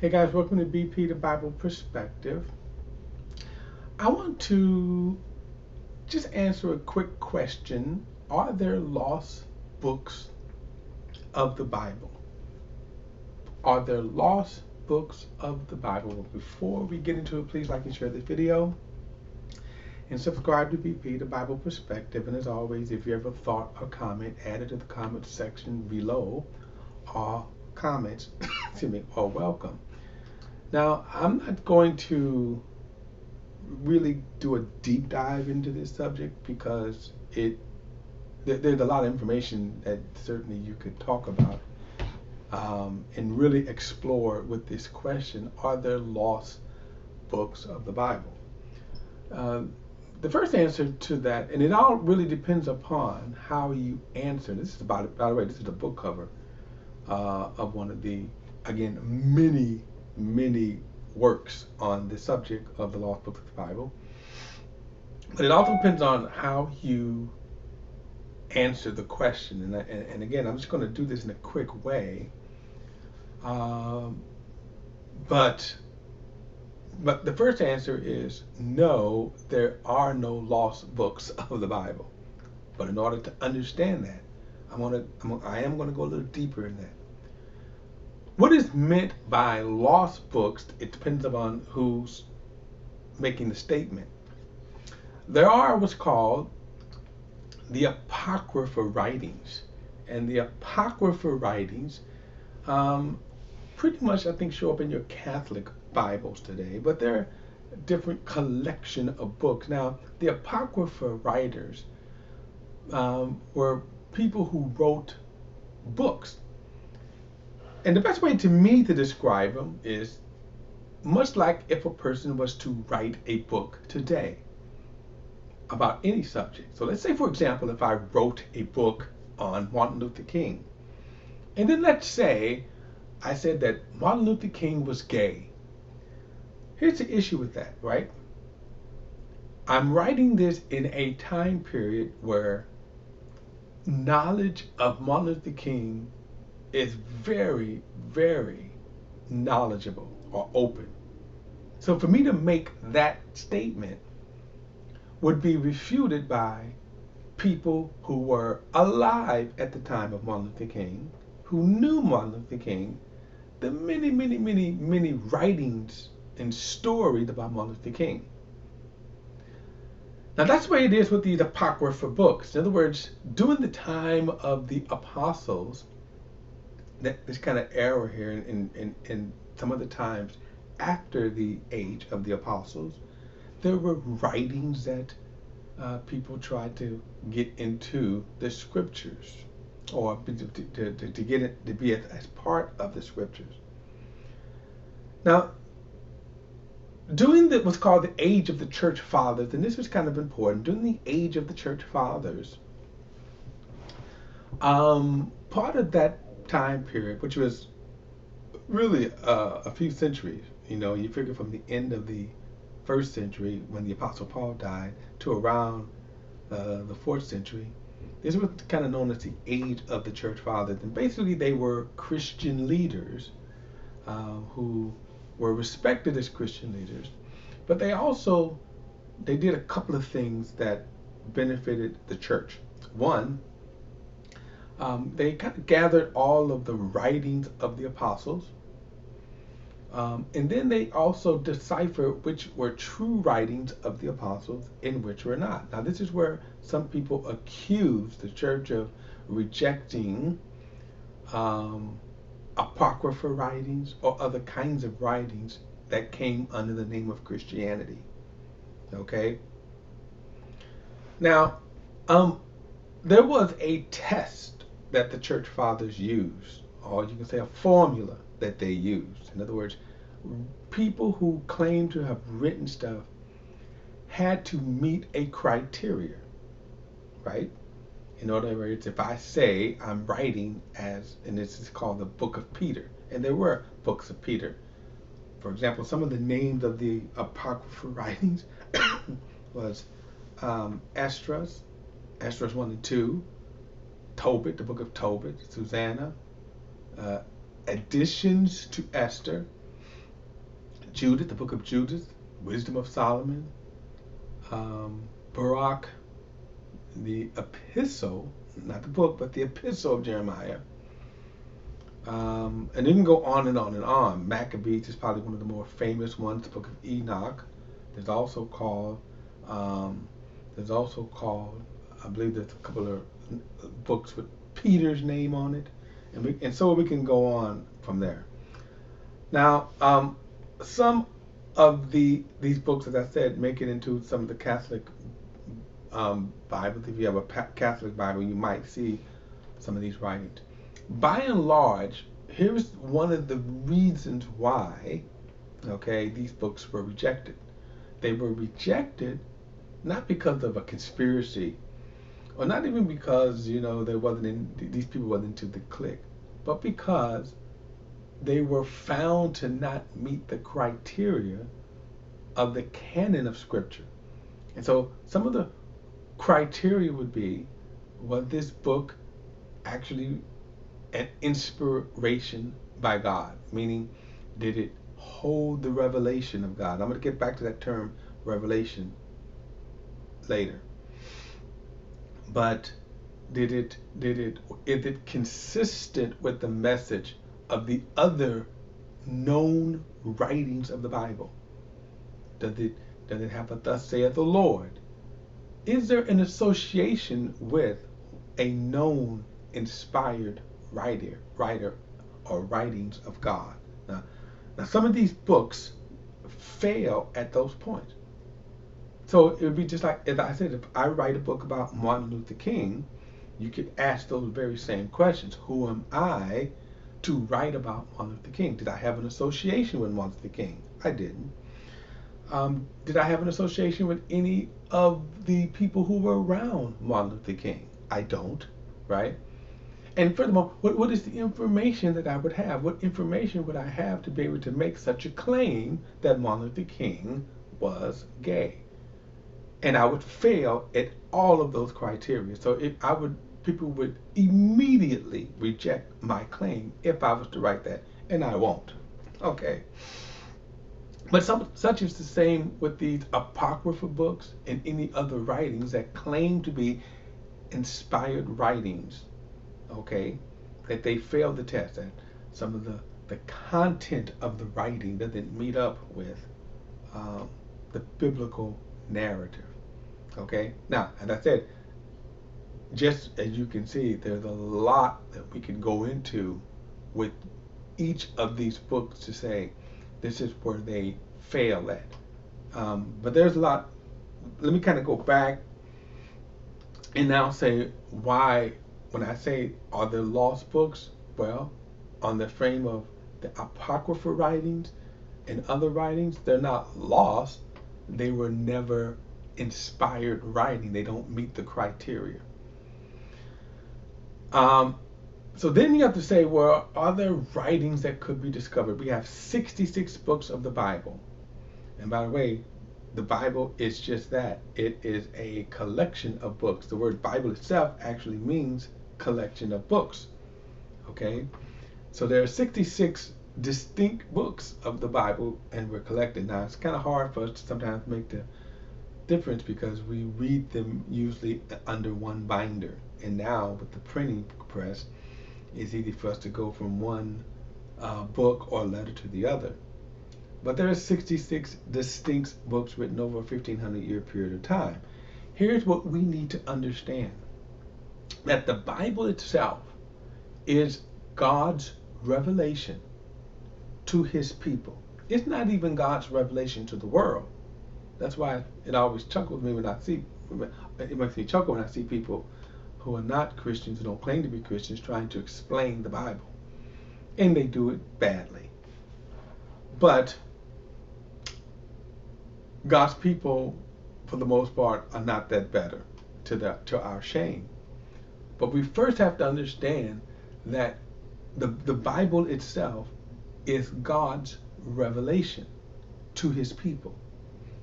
Hey guys, welcome to BP, the Bible Perspective. I want to just answer a quick question. Are there lost books of the Bible? Are there lost books of the Bible? Before we get into it, please like and share this video and subscribe to BP, the Bible Perspective. And as always, if you have a thought or comment, add it to the comment section below. All comments, are welcome. Now, I'm not going to really do a deep dive into this subject because there's a lot of information that certainly you could talk about and really explore with this question: are there lost books of the Bible? The first answer to that, and it all really depends upon how you answer. This is by the way, this is the book cover of one of the, again, many works on the subject of the lost books of the Bible. But it also depends on how you answer the question. And again, I'm just going to do this in a quick way. But the first answer is no, there are no lost books of the Bible. But in order to understand that, I am going to go a little deeper in that. What is meant by lost books, it depends upon who's making the statement. There are what's called the Apocrypha writings. And the Apocrypha writings pretty much, I think, show up in your Catholic Bibles today, but they're a different collection of books. Now, the Apocrypha writers were people who wrote books. And the best way to me to describe them is much like if a person was to write a book today about any subject. So let's say, for example, if I wrote a book on Martin Luther King, and then let's say I said that Martin Luther King was gay. Here's the issue with that, right? I'm writing this in a time period where knowledge of Martin Luther King is very, very knowledgeable or open. So for me to make that statement would be refuted by people who were alive at the time of Martin Luther King, who knew Martin Luther King, the many writings and stories about Martin Luther King. Now that's the way it is with these Apocrypha books. In other words, during the time of the apostles, this kind of era here in some of the times after the age of the apostles, there were writings that people tried to get into the scriptures, or to get it to be as part of the scriptures. Now, during what's called the age of the church fathers, and this was kind of important, during the age of the church fathers, part of that time period, which was really a few centuries, you figure from the end of the first century when the Apostle Paul died to around the 4th century, this was kind of known as the age of the church fathers. And basically they were Christian leaders who were respected as Christian leaders, but they did a couple of things that benefited the church. One, they kind of gathered all of the writings of the apostles, and then they also deciphered which were true writings of the apostles and which were not. Now, this is where some people accuse the church of rejecting Apocrypha writings or other kinds of writings that came under the name of Christianity. Okay? Now, there was a test that the church fathers used, or you can say a formula that they used. In other words, people who claim to have written stuff had to meet a criteria, right? In other words, if I say I'm writing and this is called the Book of Peter, and there were books of Peter. For example, some of the names of the Apocrypha writings was Esdras 1 and 2, Tobit, the book of Tobit, Susanna, additions to Esther, Judith, the book of Judith, Wisdom of Solomon, Baruch, the epistle, not the book, but the epistle of Jeremiah. And you can go on and on and on. Maccabees is probably one of the more famous ones. The book of Enoch. There's also called, I believe there's a couple of books with Peter's name on it, and so we can go on from there. Now, some of these books, as I said, make it into some of the Catholic Bibles. If you have a Catholic Bible, you might see some of these writings. By and large, here's one of the reasons why, okay, these books were rejected. They were rejected not because of a conspiracy, or not even because, these people wasn't into the clique, but because they were found to not meet the criteria of the canon of Scripture. And so some of the criteria would be, was this book actually an inspiration by God? Meaning, did it hold the revelation of God? I'm going to get back to that term, revelation, later. But is it consistent with the message of the other known writings of the Bible? Does it have a thus saith the Lord? Is there an association with a known inspired writer or writings of God? Now some of these books fail at those points. So it would be just like, as I said, if I write a book about Martin Luther King, you could ask those very same questions. Who am I to write about Martin Luther King? Did I have an association with Martin Luther King? I didn't. Did I have an association with any of the people who were around Martin Luther King? I don't, right? And furthermore, what is the information that I would have? What information would I have to be able to make such a claim that Martin Luther King was gay? And I would fail at all of those criteria. So people would immediately reject my claim if I was to write that, and I won't. Okay. But such is the same with these apocryphal books and any other writings that claim to be inspired writings, okay, that they fail the test, that some of the content of the writing doesn't meet up with the biblical narrative. Okay, now, as I said, just as you can see, there's a lot that we can go into with each of these books to say this is where they fail at. But there's a lot. Let me kind of go back and now say why, when I say are there lost books, well, on the frame of the apocryphal writings and other writings, they're not lost. They were never inspired writing. They don't meet the criteria. So then you have to say, well, are there writings that could be discovered? We have 66 books of the Bible. And by the way, the Bible is just that. It is a collection of books. The word Bible itself actually means collection of books. Okay? So there are 66 distinct books of the Bible, and we're collected. Now, it's kind of hard for us to sometimes make the difference because we read them usually under one binder. And now, with the printing press, it's easy for us to go from one book or letter to the other. But there are 66 distinct books written over a 1,500-year period of time. Here's what we need to understand. That the Bible itself is God's revelation to his people. It's not even God's revelation to the world. That's why it always chuckles me when I see, it makes me chuckle when I see people who are not Christians, who don't claim to be Christians, trying to explain the Bible. And they do it badly. But God's people, for the most part, are not that better, to our shame. But we first have to understand that the Bible itself is God's revelation to his people.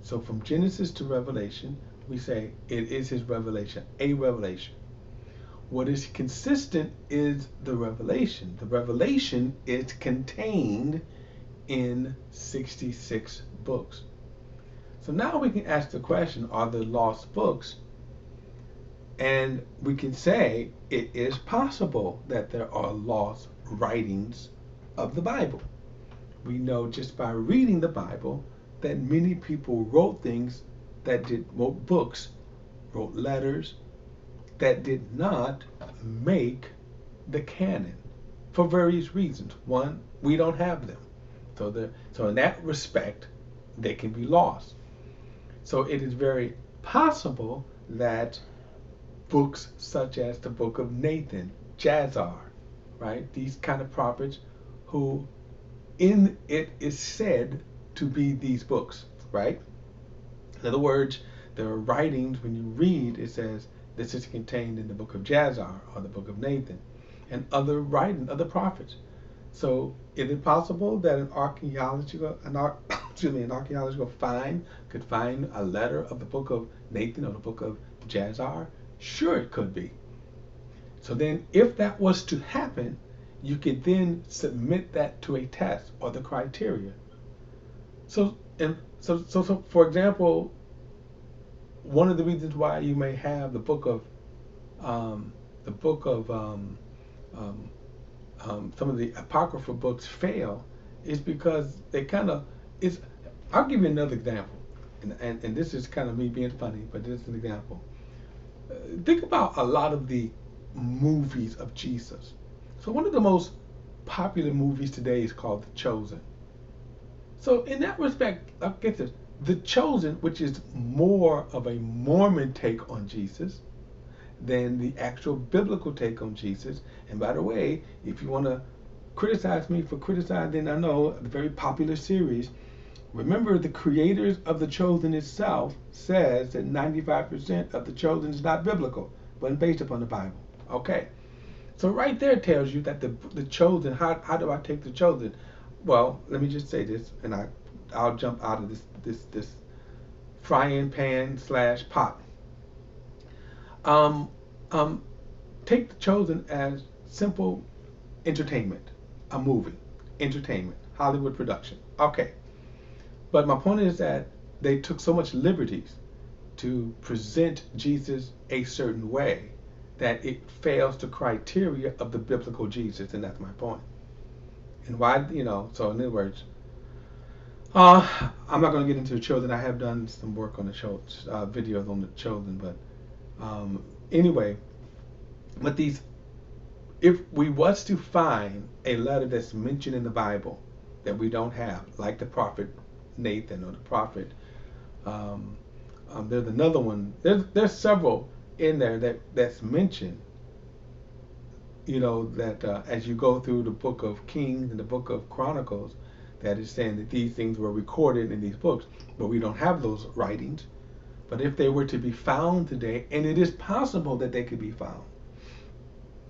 So from Genesis to Revelation, we say it is his revelation, a revelation. What is consistent is the revelation. The revelation is contained in 66 books. So now we can ask the question, are there lost books? And we can say it is possible that there are lost writings of the Bible. We know just by reading the Bible that many people wrote things wrote books, wrote letters that did not make the canon for various reasons. One, we don't have them. So in that respect, they can be lost. So it is very possible that books such as the book of Nathan, Jazzar, right? These kind of prophets who in it is said to be these books, right? In other words, there are writings when you read, it says this is contained in the book of Jazzar or the book of Nathan and other writings, other prophets. So is it possible that an archaeological find could find a letter of the book of Nathan or the book of Jazzar? Sure, it could be. So then if that was to happen, you could then submit that to a test or the criteria. So for example, one of the reasons why you may have the book of some of the apocryphal books fail is because they kind of is. I'll give you another example, and this is kind of me being funny, but this is an example. Think about a lot of the movies of Jesus. So one of the most popular movies today is called The Chosen. So in that respect, I'll get this. The Chosen, which is more of a Mormon take on Jesus than the actual biblical take on Jesus. And by the way, if you want to criticize me for criticizing, I know, a very popular series, remember the creators of The Chosen itself says that 95% of The Chosen is not biblical, but based upon the Bible. Okay. So right there tells you that the Chosen, how do I take The Chosen? Well, let me just say this, and I'll jump out of this frying pan / pot. Take The Chosen as simple entertainment, a movie, entertainment, Hollywood production. Okay. But my point is that they took so much liberties to present Jesus a certain way that it fails the criteria of the biblical Jesus, and that's my point. And why, so in other words, I'm not going to get into The Chosen. I have done some work on the videos on The Chosen, but anyway, but if we was to find a letter that's mentioned in the Bible that we don't have, like the prophet Nathan or the prophet, there's another one. There's several in there that's mentioned. That as you go through the book of Kings and the book of Chronicles, that is saying that these things were recorded in these books, but we don't have those writings. But if they were to be found today, and it is possible that they could be found,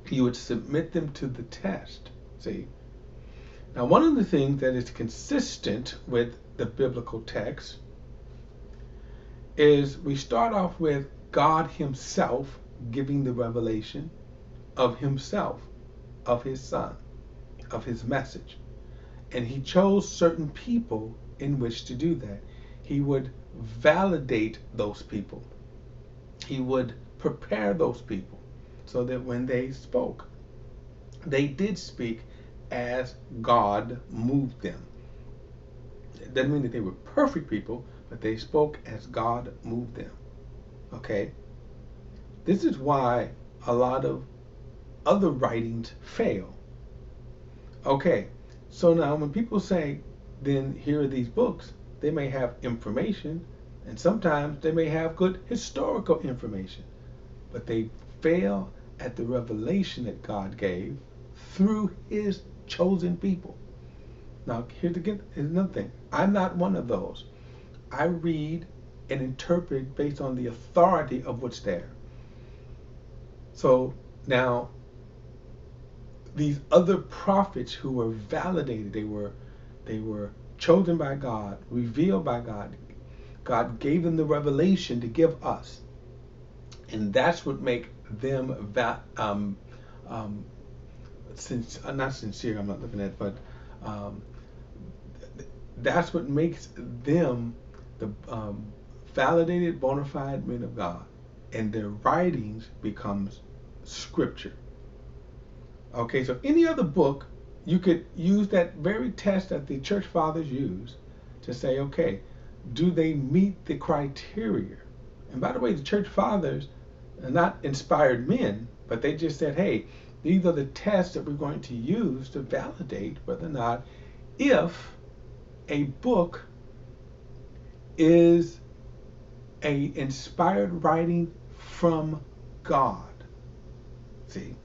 you would submit them to the test. See? Now, one of the things that is consistent with the biblical text is we start off with God himself giving the revelation of himself, of his son, of his message. And he chose certain people in which to do that. He would validate those people. He would prepare those people so that when they spoke, they did speak as God moved them. It doesn't mean that they were perfect people, but they spoke as God moved them. Okay? This is why a lot of other writings fail. Okay, so now when people say, then here are these books, they may have information, and sometimes they may have good historical information, but they fail at the revelation that God gave through his chosen people. Now, here's another thing. I'm not one of those. I read and interpret based on the authority of what's there. So now, these other prophets who were validated, they were chosen by God, revealed by God. God gave them the revelation to give us, and that's what make them not sincere. I'm not looking at, but that's what makes them the validated bona fide men of God, and their writings becomes scripture. Okay, so any other book, you could use that very test that the church fathers used to say, okay, do they meet the criteria? And by the way, the church fathers are not inspired men, but they just said, hey, these are the tests that we're going to use to validate whether or not if a book is a inspired writing from God. See?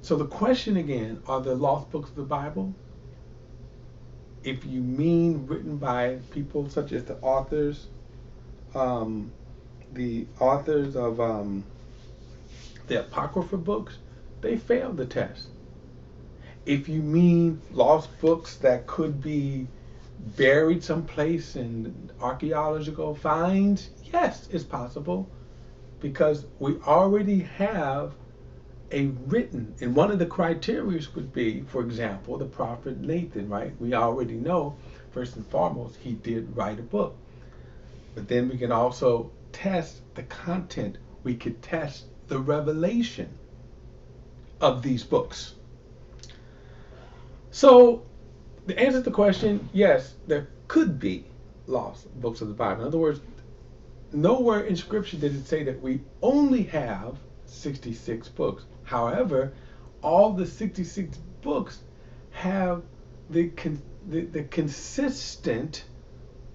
So the question again, are the lost books of the Bible? If you mean written by people such as the authors of the Apocrypha books, they failed the test. If you mean lost books that could be buried someplace in archaeological finds, yes, it's possible, because we already have a written, and one of the criteria would be, for example, the prophet Nathan, right? We already know, first and foremost, he did write a book. But then we can also test the content. We could test the revelation of these books. So the answer to the question, yes, there could be lost books of the Bible. In other words, nowhere in Scripture did it say that we only have 66 books. However, all the 66 books have the consistent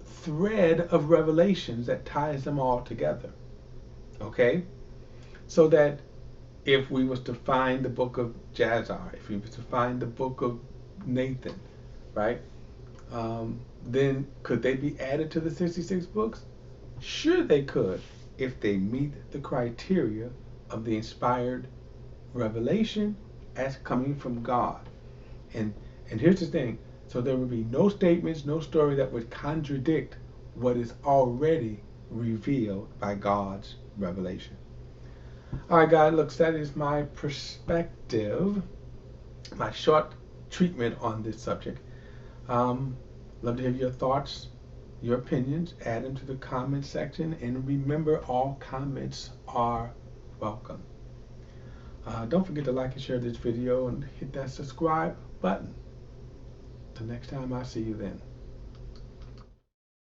thread of revelations that ties them all together. Okay? So that if we was to find the book of Jazzar, if we was to find the book of Nathan, right? Then could they be added to the 66 books? Sure they could, if they meet the criteria of the inspired revelation as coming from God. And here's the thing. So there would be no statements, no story that would contradict what is already revealed by God's revelation. All right, guys, look, that is my perspective, my short treatment on this subject. Love to hear your thoughts, your opinions. Add them to the comment section. And remember, all comments are welcome. Don't forget to like and share this video and hit that subscribe button. Till next time, I'll see you then.